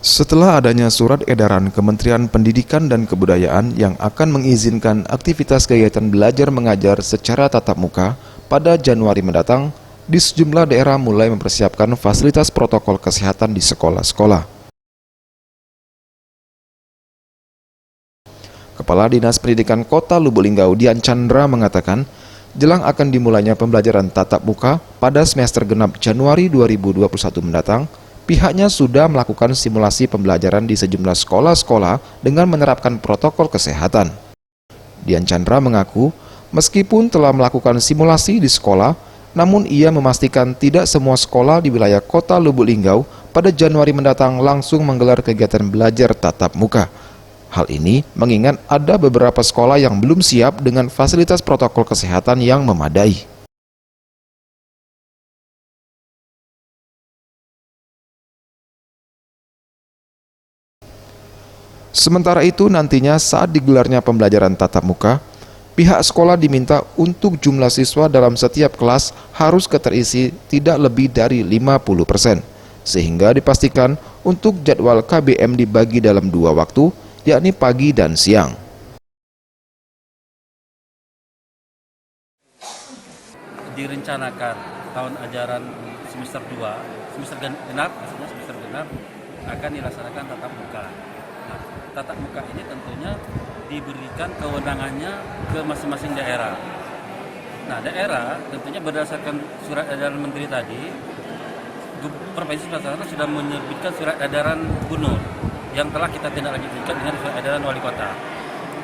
Setelah adanya surat edaran Kementerian Pendidikan dan Kebudayaan yang akan mengizinkan aktivitas kegiatan belajar mengajar secara tatap muka pada Januari mendatang, di sejumlah daerah mulai mempersiapkan fasilitas protokol kesehatan di sekolah-sekolah. Kepala Dinas Pendidikan Kota Lubuk Linggau Dian Chandra mengatakan, jelang akan dimulainya pembelajaran tatap muka pada semester genap Januari 2021 mendatang, pihaknya sudah melakukan simulasi pembelajaran di sejumlah sekolah-sekolah dengan menerapkan protokol kesehatan. Dian Chandra mengaku, meskipun telah melakukan simulasi di sekolah, namun ia memastikan tidak semua sekolah di wilayah Kota Lubuk Linggau pada Januari mendatang langsung menggelar kegiatan belajar tatap muka. Hal ini mengingat ada beberapa sekolah yang belum siap dengan fasilitas protokol kesehatan yang memadai. Sementara itu nantinya saat digelarnya pembelajaran tatap muka, pihak sekolah diminta untuk jumlah siswa dalam setiap kelas harus keterisi tidak lebih dari 50%, sehingga dipastikan untuk jadwal KBM dibagi dalam 2 waktu, yakni pagi dan siang. Direncanakan tahun ajaran semester 2, semester genap, maksudnya semester genap akan dilaksanakan tatap muka. Nah, tatap muka ini tentunya diberikan kewenangannya ke masing-masing daerah. Nah, daerah tentunya berdasarkan surat edaran Menteri tadi, Provinsi Sumatera sudah menerbitkan surat edaran gubernur yang telah kita tindak lanjutkan dengan surat edaran wali kota.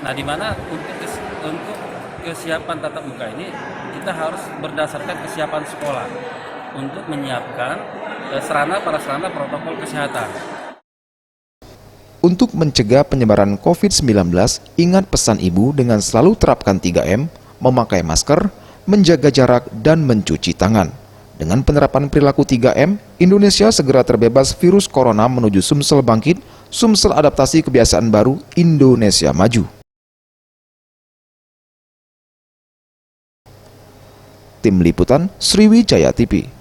Nah, di mana untuk kesiapan tatap muka ini kita harus berdasarkan kesiapan sekolah untuk menyiapkan sarana protokol kesehatan. Untuk mencegah penyebaran COVID-19, ingat pesan ibu dengan selalu terapkan 3M, memakai masker, menjaga jarak, dan mencuci tangan. Dengan penerapan perilaku 3M, Indonesia segera terbebas virus corona menuju Sumsel bangkit, Sumsel adaptasi kebiasaan baru, Indonesia maju. Tim Liputan Sriwijaya TV.